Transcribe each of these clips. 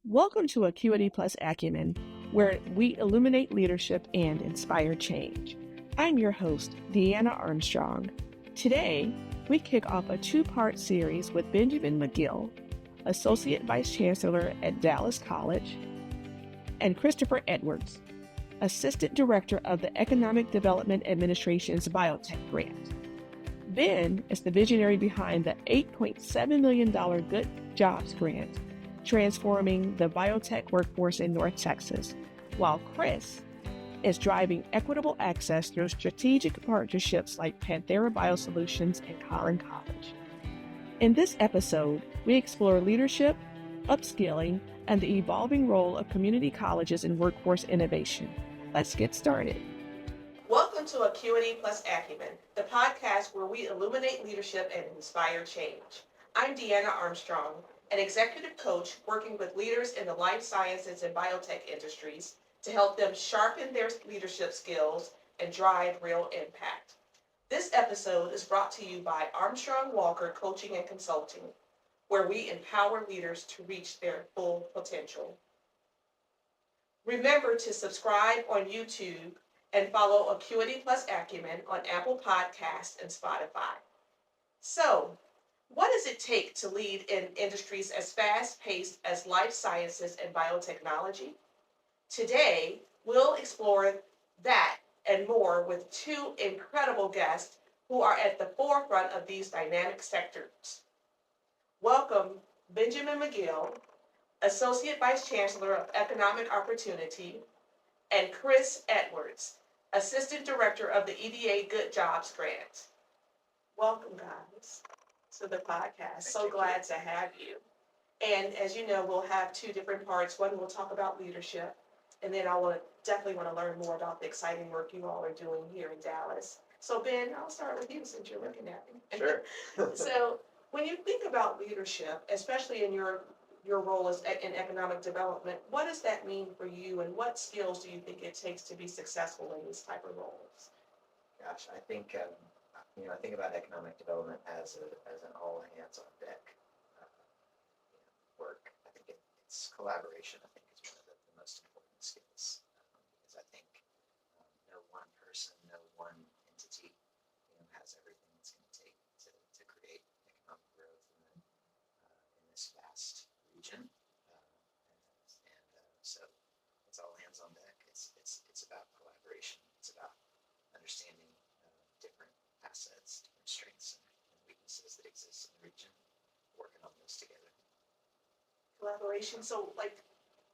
Welcome to Acuity Acumen, where we illuminate leadership and inspire change. I'm your host, Deanna Armstrong. Today, we kick off a two-part series with Benjamin Magill, Associate Vice Chancellor at Dallas College, and Christopher Edwards, Assistant Director of the Economic Development Administration's BioTech Grant. Ben is the visionary behind the $8.7 million Good Jobs Grant, transforming the biotech workforce in North Texas, while Chris is driving equitable access through strategic partnerships like Panthera BioSolutions and Collin College. In this episode, we explore leadership, upskilling, and the evolving role of community colleges in workforce innovation. Let's get started. Welcome to Acuity Acumen, the podcast where we illuminate leadership and inspire change. I'm Deanna Armstrong, an executive coach working with leaders in the life sciences and biotech industries to help them sharpen their leadership skills and drive real impact. This episode is brought to you by Armstrong Walker Coaching and Consulting, where we empower leaders to reach their full potential. Remember to subscribe on YouTube and follow Acuity Acumen on Apple Podcasts and Spotify. So, what does it take to lead in industries as fast-paced as life sciences and biotechnology? Today, we'll explore that and more with two incredible guests who are at the forefront of these dynamic sectors. Welcome, Benjamin Magill, Associate Vice Chancellor of Economic Opportunity, and Chris Edwards, Assistant Director of the EDA Good Jobs Grant. Welcome, guys, to the podcast. So glad to have you. And as you know, we'll have two different parts. One, we'll talk about leadership, and then definitely want to learn more about the exciting work you all are doing here in Dallas. So Ben, I'll start with you since you're looking at me. Sure. So when you think about leadership, especially in your role as in economic development, what does that mean for you, and what skills do you think it takes to be successful in these type of roles? Gosh, I think I think about economic development as an all hands on deck work. I think it's collaboration. I think is one of the most important skills because I think no one person, no one entity, has everything it's going to take to create economic growth in this vast region. So it's all hands on deck. It's about collaboration. It's about understanding different assets, different strengths and weaknesses that exist in the region, working on those together. Collaboration. So, like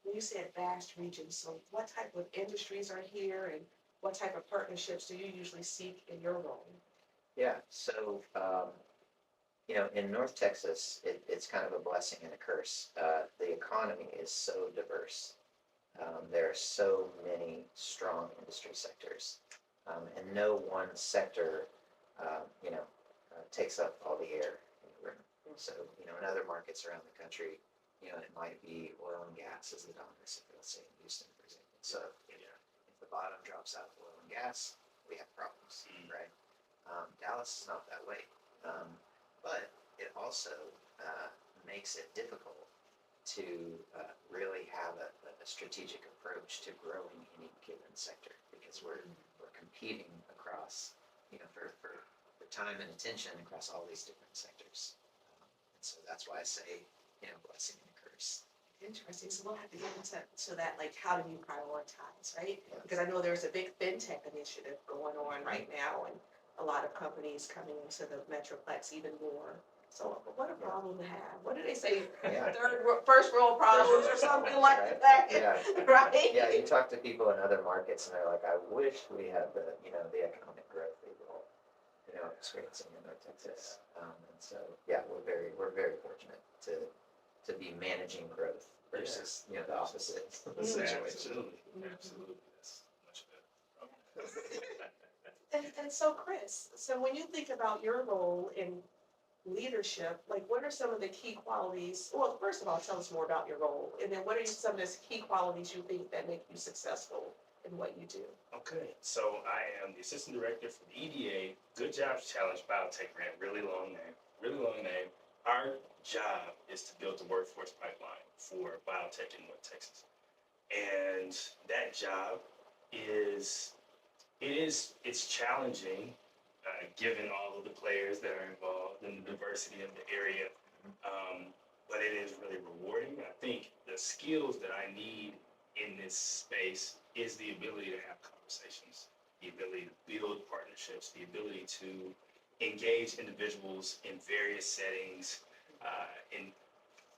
when you said vast region, so what type of industries are here, and what type of partnerships do you usually seek in your role? Yeah. So, in North Texas, it's kind of a blessing and a curse. The economy is so diverse. There are so many strong industry sectors, and no one sector takes up all the air in the room. So, in other markets around the country, it might be oil and gas as the dominant, let's say in Houston, for example. So, if the bottom drops out of oil and gas, we have problems, right? Dallas is not that way, but it also makes it difficult to really have a strategic approach to growing any given sector because we're competing across, for time and attention across all these different sectors. And so that's why I say, blessing and a curse. Interesting. So we'll have to get into that, like how do you prioritize, right? Yes. Because I know there's a big fintech initiative going on right now, and a lot of companies coming into the Metroplex even more. So what a problem to have. What do they say? Yeah. First world problems or something like that. Yeah. Right? Yeah, you talk to people in other markets and they're like, I wish we had the economic growth that we're all, experiencing in North Texas. And so, we're very fortunate to be managing growth versus, the opposite situation. Absolutely. That's much better. And so Chris, so when you think about your role in leadership, like what are some of the key qualities? Well, first of all, tell us more about your role, and then what are some of the key qualities you think that make you successful in what you do? Okay, so I am the Assistant Director for the EDA Good Jobs Challenge Biotech Grant, really long name. our job is to build the workforce pipeline for biotech in North Texas. And that job is, it's challenging, given all of the players that are involved and the diversity of the area. But it is really rewarding. I think the skills that I need in this space is the ability to have conversations, the ability to build partnerships, the ability to engage individuals in various settings, in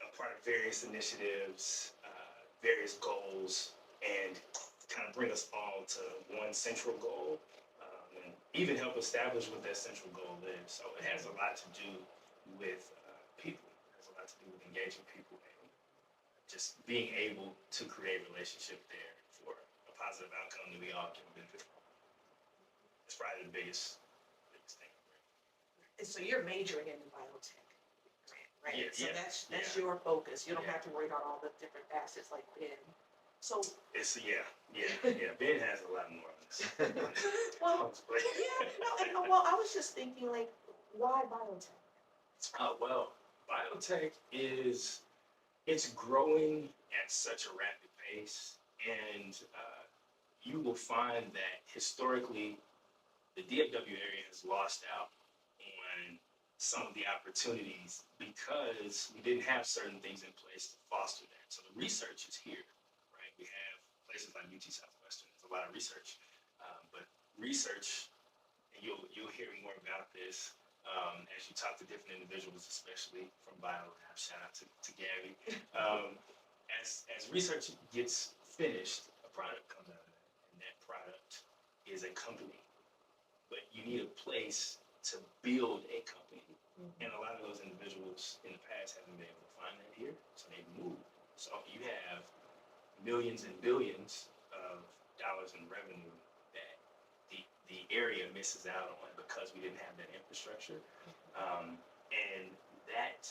a part of various initiatives, various goals, and kind of bring us all to one central goal, and even help establish what that central goal is. So it has a lot to do with people. It has a lot to do with engaging people and just being able to create a relationship there for a positive outcome that we all can benefit from. It's probably the biggest thing. And so you're majoring in biotech, right? Yeah, So yeah, that's your focus. You don't Yeah. have to worry about all the different facets like Ben. So, It's Ben has a lot more on this. well, yeah, no, and, well, I was just thinking, like, why biotech? Well, biotech it's growing at such a rapid pace, and you will find that historically the DFW area has lost out on some of the opportunities because we didn't have certain things in place to foster that. So the research is here, right? We have places like UT Southwestern. There's a lot of research, but research, and you'll hear more about this as you talk to different individuals, especially from BioLab. Shout out to Gabby. As research gets finished, a product comes out of that, and that product is a company. But you need a place to build a company, and a lot of those individuals in the past haven't been able to find that here, so they move. So you have millions and billions of dollars in revenue that the area misses out on because we didn't have that infrastructure, and that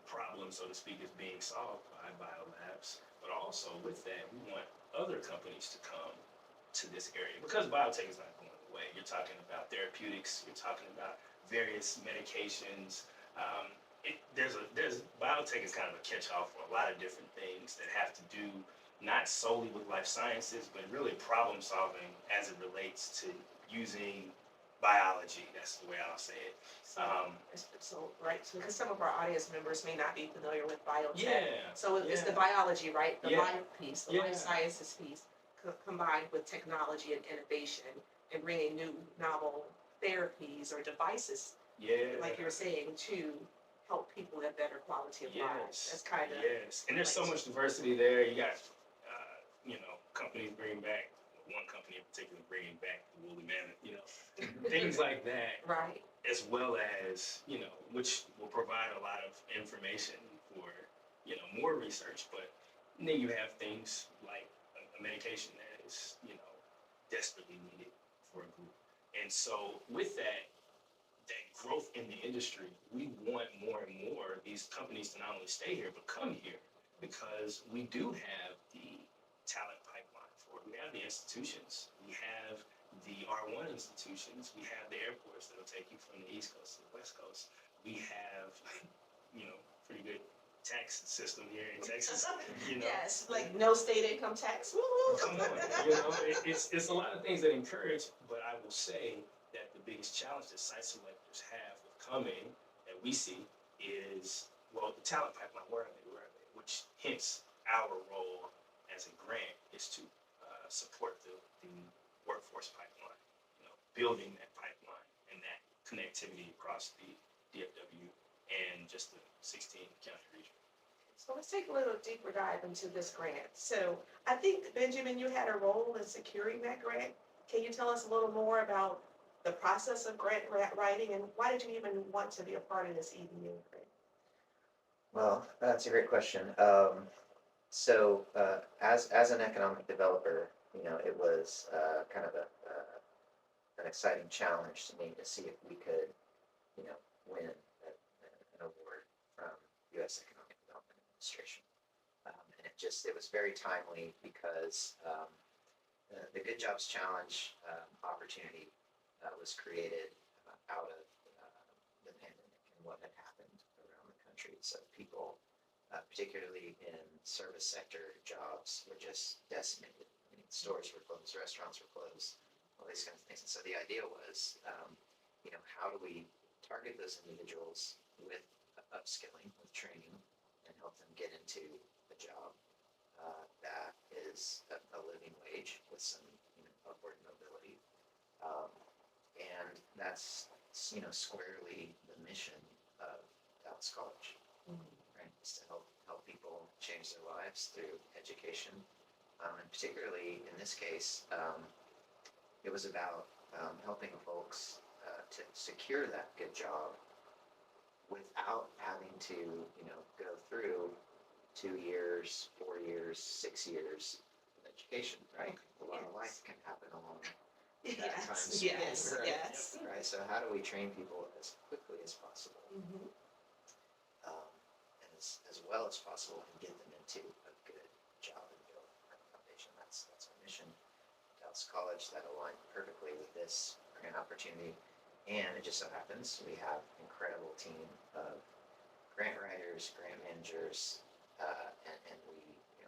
problem, so to speak, is being solved by biolabs. But also with that, we want other companies to come to this area because biotech is not going away. You're talking about therapeutics. You're talking about various medications. There's biotech is kind of a catch-all for a lot of different things that have to do not solely with life sciences, but really problem solving as it relates to using biology. That's the way I'll say it. Right, so because some of our audience members may not be familiar with biotech. Yeah. So it's the yeah. biology, right? The Yeah. life piece, the Yeah. life sciences piece, combined with technology and innovation and bringing new novel therapies or devices, Yeah. like you're saying, to help people have better quality of lives. That's kind of Yes, and there's so much diversity there. You got, companies bringing back, one company in particular bringing back the woolly mammoth, things like that, right. as well as, which will provide a lot of information for, more research. But then you have things like a medication that is, desperately needed for a group. And so with that growth in the industry, we want more and more of these companies to not only stay here, but come here, because we do have the talent pipeline for it. We have the institutions. We have the R1 institutions. We have the airports that will take you from the East Coast to the West Coast. We have, pretty good tax system here in Texas. Yes, like no state income tax. Woo-hoo. Come on, it's a lot of things that encourage, but I will say that the biggest challenge that site selectors have with coming that we see is, well, the talent pipeline, where are they? Which hence our role as a grant is to support the workforce pipeline, building that pipeline and that connectivity across the DFW and just the 16 county region. So let's take a little deeper dive into this grant. So I think, Benjamin, you had a role in securing that grant. Can you tell us a little more about the process of grant writing, and why did you even want to be a part of this EDA grant? Well, that's a great question. As an economic developer, it was kind of an exciting challenge to me to see if we could, win an award from U.S. Economic Development Administration. And it was very timely because the Good Jobs Challenge opportunity was created out of the pandemic and what had happened around the country. So people, particularly in service sector jobs, were just decimated. I mean, stores were closed, restaurants were closed, all these kinds of things. And so the idea was, how do we target those individuals with upskilling, with training, and help them get into a job that is a living wage with some upward mobility, and that's squarely the mission of Dallas College, right? Is to help people change their lives through education, and particularly in this case, it was about helping folks to secure that good job without having to go through 2 years, 4 years, 6 years of education, right? A lot of life can happen along that time span, right? Yes. Right. So how do we train people as quickly as possible, and as well as possible, and get them into a good job and build a foundation? That's our mission. Dallas College, that aligned perfectly with this grant opportunity, and it just so happens we have an incredible team of grant writers, grant managers, and we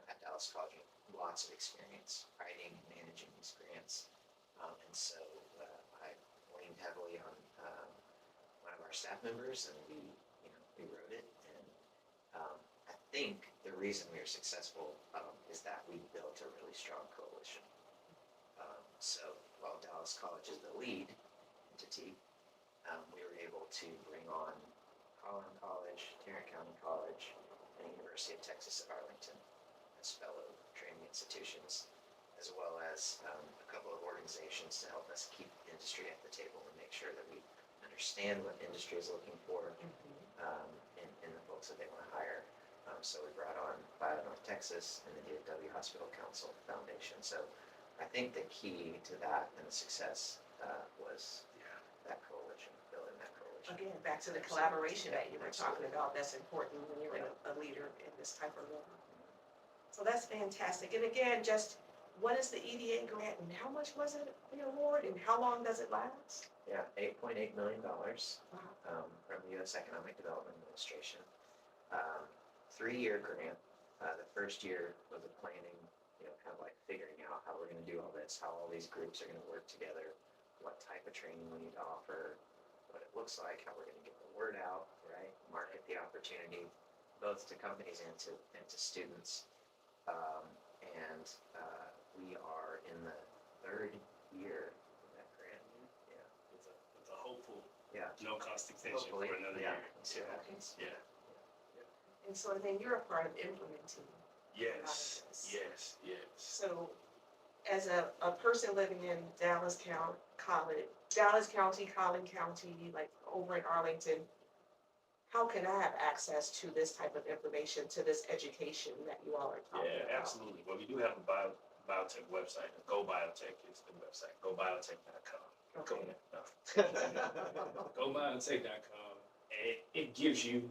at Dallas College have lots of experience writing and managing these grants. And so I leaned heavily on one of our staff members, and we wrote it. And I think the reason we are successful is that we built a really strong coalition. So while Dallas College is the lead entity, we were able to bring on Collin College, Tarrant County College, and University of Texas at Arlington as fellow training institutions, as well as a couple of organizations to help us keep industry at the table and make sure that we understand what industry is looking for in the folks that they want to hire. So we brought on BioNorth Texas and the DFW Hospital Council Foundation. So I think the key to that and the success was that coalition, building that coalition. Again, back to the collaboration that you were talking about, that's important when you're a leader in this type of role. So that's fantastic. And again, just what is the EDA grant and how much was it the award and how long does it last? Yeah, $8.8 million from the U.S. Economic Development Administration. 3-year grant. The first year was a planning, kind of like figuring out how we're going to do all this, how all these groups are going to work together, what type of training we need to offer, what it looks like, how we're going to get the word out, right? Market the opportunity, both to companies and to students. And we are in the 3rd year of that grant. Yeah. With a hopeful, Yeah. no cost extension for another year. Let's see what happens. Yeah. And so then you're a part of implementing. Yes. Yes. Yes. Yes. So as a person living in Dallas County, Collin County, like over in Arlington, how can I have access to this type of information, to this education that you all are talking about? Yeah, absolutely. Well, we do have a biotech website. Go Biotech is the website. GoBiotech.com. Okay. GoBiotech.com. And it gives you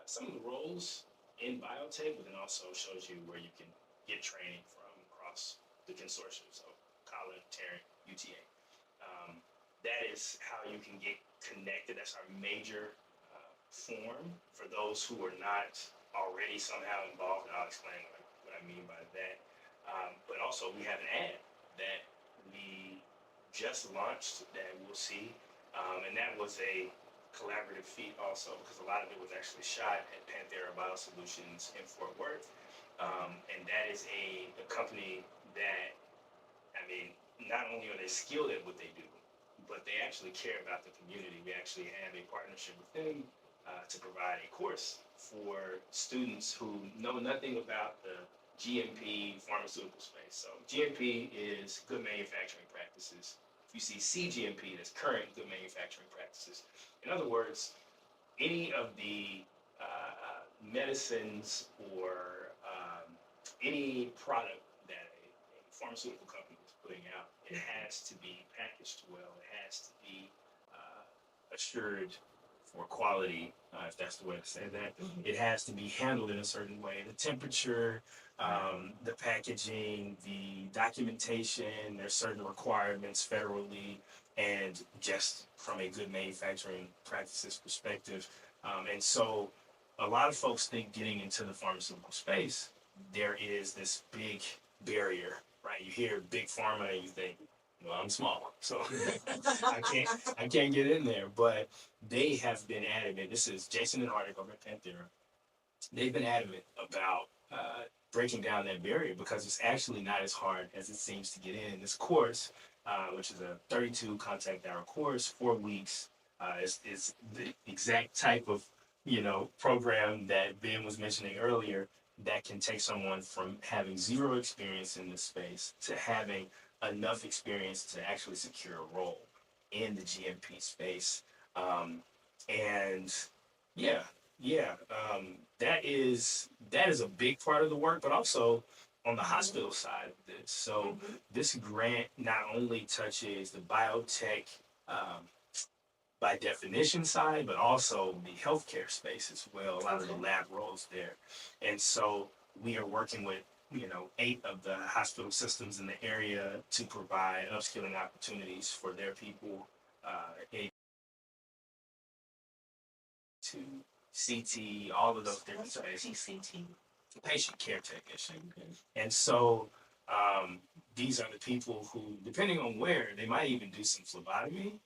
some of the roles in biotech, but then also shows you where you can get training from across the consortium. So Collin, Tarrant, UTA. That is how you can get connected. That's our major form for those who are not already somehow involved. And I'll explain what I mean by that. But also we have an ad that we just launched that we'll see. And that was a collaborative feat also, because a lot of it was actually shot at Panthera BioSolutions in Fort Worth. And that is a company that, not only are they skilled at what they do, but they actually care about the community. We actually have a partnership with them to provide a course for students who know nothing about the GMP pharmaceutical space. So GMP is good manufacturing practices. If you see CGMP, that's current good manufacturing practices. In other words, any of the medicines or any product that a pharmaceutical company is putting out, it has to be packaged well. It has to be assured for quality, if that's the way to say that. It has to be handled in a certain way. The temperature, the packaging, the documentation, there's certain requirements federally and just from a good manufacturing practices perspective. And so a lot of folks think getting into the pharmaceutical space, there is this big barrier, right? You hear big pharma and you think, well, I'm small, so I can't get in there. But they have been adamant. This is Jason and Arctic over at Panthera. They've been adamant about breaking down that barrier because it's actually not as hard as it seems to get in. This course, which is a 32 contact hour course, 4 weeks, is the exact type of program that Ben was mentioning earlier that can take someone from having zero experience in this space to having enough experience to actually secure a role in the GMP space. And yeah, yeah, that is a big part of the work, but also on the hospital side of this. So this grant not only touches the biotech by definition side, but also the healthcare space as well, a lot of the lab roles there. And so we are working with 8 of the hospital systems in the area to provide upskilling opportunities for their people, to CT, all of those different spaces. PCT. Patient care technician. And so these are the people who, depending on where, they might even do some phlebotomy.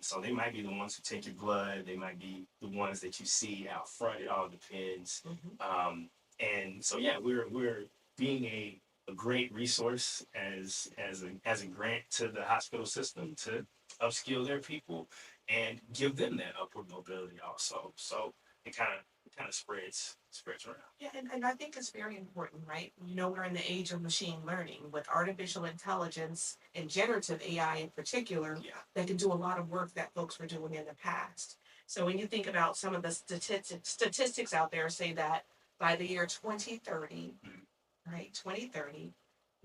So they might be the ones who take your blood. They might be the ones that you see out front. It all depends. And so yeah, we're being a great resource as a grant to the hospital system to upskill their people and give them that upward mobility also. So it kind of spreads around. Yeah, and I think it's very important, right? We're in the age of machine learning with artificial intelligence and generative AI in particular that can do a lot of work that folks were doing in the past. So when you think about some of the statistics out there say that by the year 2030, right, 2030,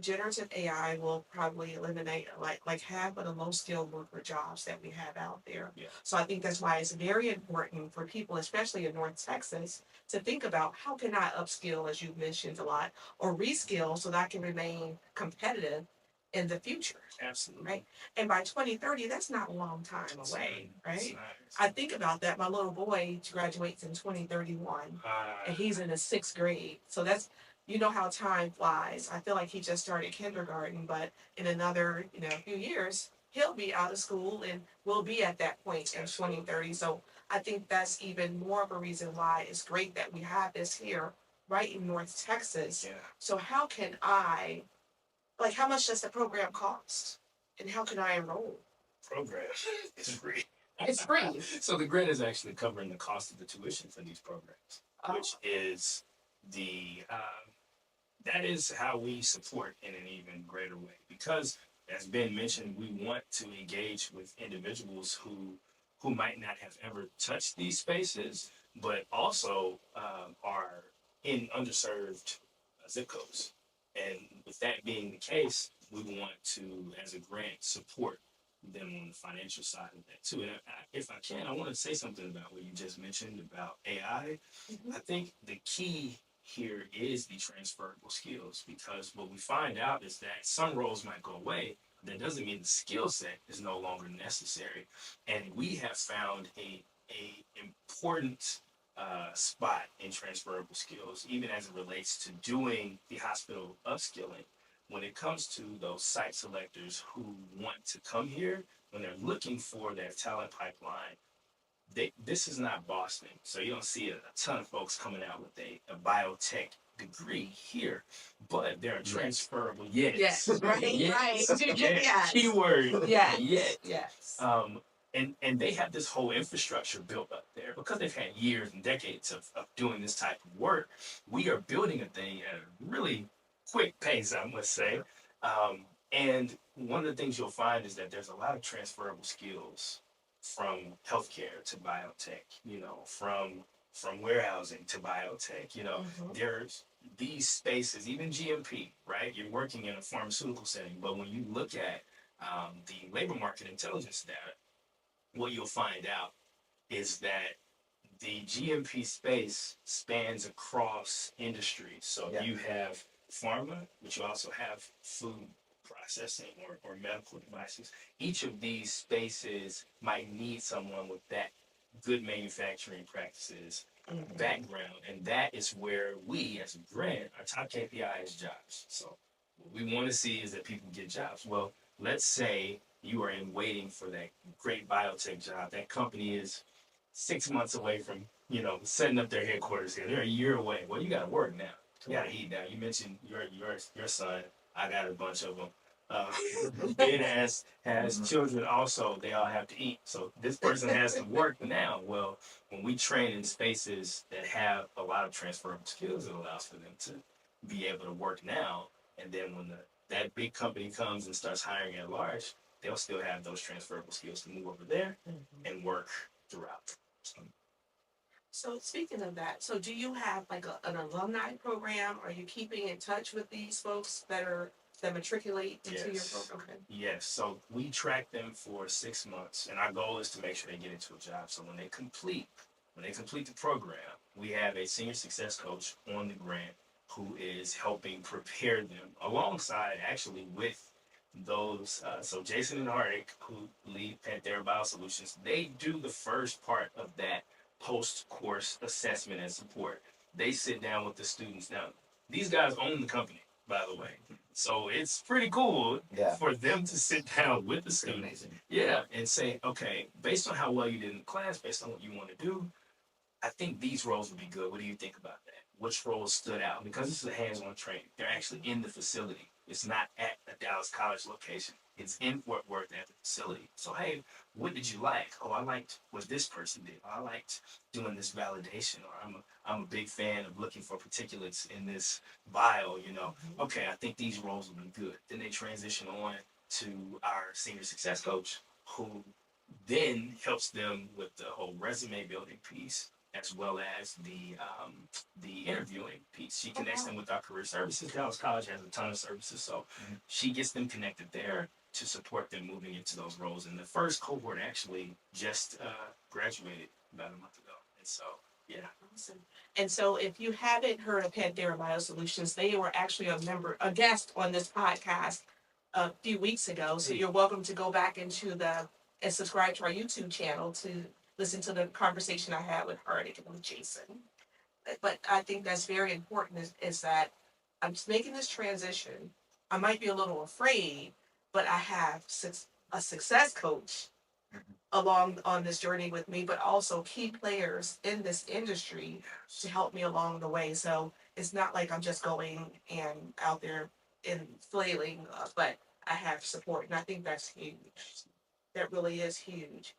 generative AI will probably eliminate like half of the low skilled worker jobs that we have out there. So I think that's why it's very important for people, especially in North Texas, to think about how can I upskill, as you've mentioned a lot, or reskill so that I can remain competitive in the future. Absolutely. Right. And by 2030, that's not a long time away, right? I think about that. My little boy graduates in 2031 and he's in the 6th grade. So that's, how time flies. I feel like he just started kindergarten, but in another, few years, he'll be out of school and we'll be at that point in 2030. So I think that's even more of a reason why it's great that we have this here right in North Texas. So how can how much does the program cost? And how can I enroll? Program is free. It's free. So the grant is actually covering the cost of the tuition for these programs, which is that is how we support in an even greater way. Because, as Ben mentioned, we want to engage with individuals who might not have ever touched these spaces, but also are in underserved zip codes. And with that being the case, we want to, as a grant, support them on the financial side of that too. And if I can, I want to say something about what you just mentioned about AI. I think the key here is the transferable skills, because what we find out is that some roles might go away. That doesn't mean the skill set is no longer necessary. And we have found a important spot in transferable skills, even as it relates to doing the hospital upskilling. When it comes to those site selectors who want to come here, when they're looking for their talent pipeline, this is not Boston. So you don't see a ton of folks coming out with a biotech degree here, but they're transferable. Yes, right, yes. right. Yes. Keyword. Yes. Yes. And they have this whole infrastructure built up there because they've had years and decades of doing this type of work. We are building a thing at a really quick pace, I must say. And one of the things you'll find is that there's a lot of transferable skills from healthcare to biotech, from warehousing to biotech. There's these spaces, even GMP, right? You're working in a pharmaceutical setting, but when you look at the labor market intelligence data, what you'll find out is that the GMP space spans across industries. So you have pharma, but you also have food processing or medical devices. Each of these spaces might need someone with that good manufacturing practices background, and that is where we, as a grant, our top KPI is jobs. So what we want to see is that people get jobs. Well, let's say you are in waiting for that great biotech job. That company is 6 months away from, setting up their headquarters here. They're a year away. Well, you got to work now. You got to eat now. You mentioned your son. I got a bunch of them. Ben has children also. They all have to eat. So this person has to work now. Well, when we train in spaces that have a lot of transferable skills, it allows for them to be able to work now. And then when that big company comes and starts hiring at large, they'll still have those transferable skills to move over there and work throughout. So speaking of that, so do you have like an alumni program? Are you keeping in touch with these folks that matriculate into your program? Okay. Yes. So we track them for 6 months, and our goal is to make sure they get into a job. So when they complete the program, we have a senior success coach on the grant who is helping prepare them alongside actually with those. So Jason and Hardik, who lead Panthera BioSolutions, they do the first part of that post-course assessment and support. They sit down with the students. Now, these guys own the company, by the way. So it's pretty cool for them to sit down with the students. Yeah, and say, okay, based on how well you did in class, based on what you want to do, I think these roles would be good. What do you think about that? Which roles stood out? Because this is a hands-on training. They're actually in the facility. It's not at a Dallas College location. It's in Fort Worth at the facility. So, hey, what did you like? Oh, I liked what this person did. I liked doing this validation. Or I'm a big fan of looking for particulates in this vial, Okay, I think these roles will be good. Then they transition on to our senior success coach, who then helps them with the whole resume building piece, as well as the interviewing piece. She connects them with our career services. Dallas College has a ton of services, so she gets them connected there to support them moving into those roles. And the first cohort actually just graduated about a month ago. And so, yeah. Awesome. And so if you haven't heard of Panthera BioSolutions, they were actually a guest on this podcast a few weeks ago. So you're welcome to go back and subscribe to our YouTube channel to listen to the conversation I had with Hardik and with Jason. But I think that's very important is that I'm just making this transition. I might be a little afraid, but I have a success coach along on this journey with me, but also key players in this industry to help me along the way. So it's not like I'm just going and out there and flailing, but I have support, and I think that's huge. That really is huge.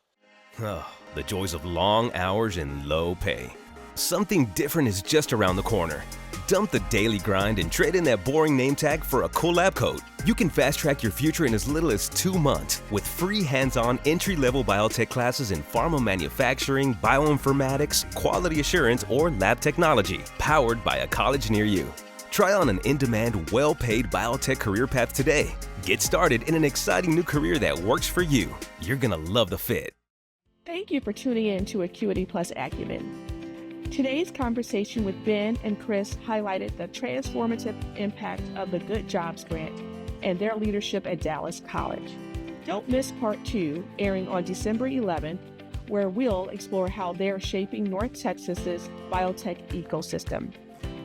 Oh, the joys of long hours and low pay. Something different is just around the corner. Dump the daily grind and trade in that boring name tag for a cool lab coat. You can fast-track your future in as little as 2 months with free hands-on entry-level biotech classes in pharma manufacturing, bioinformatics, quality assurance, or lab technology, powered by a college near you. Try on an in-demand, well-paid biotech career path today. Get started in an exciting new career that works for you. You're gonna love the fit. Thank you for tuning in to Acuity Acumen. Today's conversation with Ben and Chris highlighted the transformative impact of the Good Jobs Grant and their leadership at Dallas College. Don't miss part 2, airing on December 11th, where we'll explore how they're shaping North Texas's biotech ecosystem.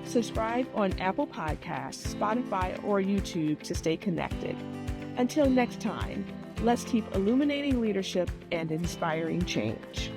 Subscribe on Apple Podcasts, Spotify, or YouTube to stay connected. Until next time, let's keep illuminating leadership and inspiring change.